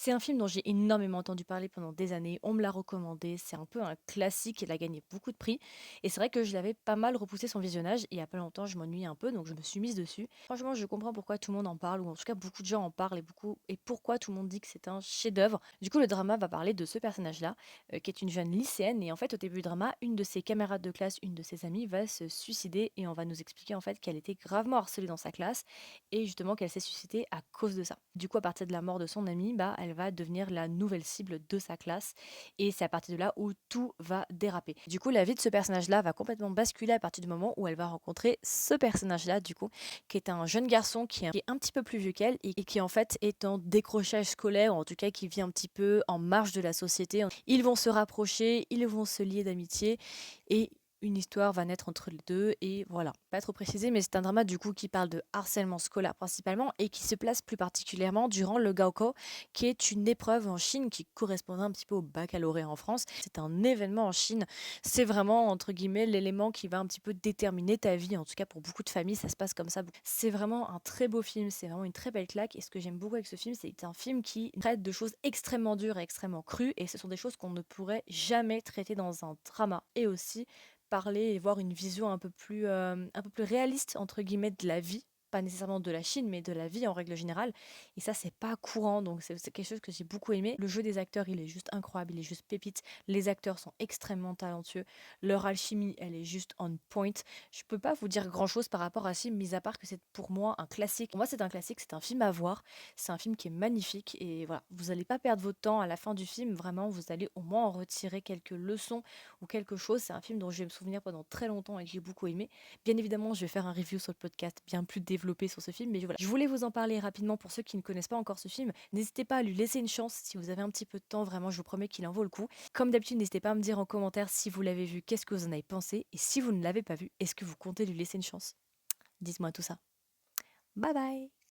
C'est un film dont j'ai énormément entendu parler pendant des années, on me l'a recommandé, c'est un peu un classique, il a gagné beaucoup de prix et c'est vrai que je l'avais pas mal repoussé son visionnage et il y a pas longtemps je m'ennuyais un peu donc je me suis mise dessus. Franchement, je comprends pourquoi tout le monde en parle ou en tout cas beaucoup de gens en parlent et pourquoi tout le monde dit que c'est un chef-d'œuvre. Du coup, le drama va parler de ce personnage-là qui est une jeune lycéenne et en fait au début du drama, une de ses camarades de classe, une de ses amies va se suicider et on va nous expliquer en fait qu'elle était gravement harcelée dans sa classe et justement qu'elle s'est suicidée à cause de ça. Du coup, à partir de la mort de son amie, bah, elle va devenir la nouvelle cible de sa classe et c'est à partir de là où tout va déraper. Du coup, la vie de ce personnage-là va complètement basculer à partir du moment où elle va rencontrer ce personnage-là, du coup, qui est un jeune garçon qui est un petit peu plus vieux qu'elle et qui en fait est en décrochage scolaire, ou en tout cas qui vit un petit peu en marge de la société. Ils vont se rapprocher, ils vont se lier d'amitié et une histoire va naître entre les deux et voilà. Pas trop précisé, mais c'est un drama du coup qui parle de harcèlement scolaire principalement et qui se place plus particulièrement durant le Gaokao, qui est une épreuve en Chine qui correspondrait un petit peu au baccalauréat en France. C'est un événement en Chine. C'est vraiment, entre guillemets, l'élément qui va un petit peu déterminer ta vie. En tout cas, pour beaucoup de familles, ça se passe comme ça. C'est vraiment un très beau film. C'est vraiment une très belle claque. Et ce que j'aime beaucoup avec ce film, c'est que c'est un film qui traite de choses extrêmement dures et extrêmement crues. Et ce sont des choses qu'on ne pourrait jamais traiter dans un drama. Et aussi parler et voir une vision un peu plus réaliste entre guillemets de la vie, pas nécessairement de la Chine, mais de la vie en règle générale. Et ça, c'est pas courant, donc c'est quelque chose que j'ai beaucoup aimé. Le jeu des acteurs, il est juste incroyable, il est juste pépite. Les acteurs sont extrêmement talentueux. Leur alchimie, elle est juste on point. Je peux pas vous dire grand-chose par rapport à ce film, mis à part que c'est pour moi un classique. Pour moi, c'est un classique, c'est un film à voir. C'est un film qui est magnifique et voilà, vous allez pas perdre votre temps à la fin du film. Vraiment, vous allez au moins en retirer quelques leçons ou quelque chose. C'est un film dont je vais me souvenir pendant très longtemps et que j'ai beaucoup aimé. Bien évidemment, je vais faire un review sur le podcast bien plus développé sur ce film, mais voilà. Je voulais vous en parler rapidement pour ceux qui ne connaissent pas encore ce film. N'hésitez pas à lui laisser une chance si vous avez un petit peu de temps, vraiment, je vous promets qu'il en vaut le coup. Comme d'habitude, n'hésitez pas à me dire en commentaire si vous l'avez vu, qu'est-ce que vous en avez pensé, et si vous ne l'avez pas vu, est-ce que vous comptez lui laisser une chance? Dites-moi tout ça. Bye bye!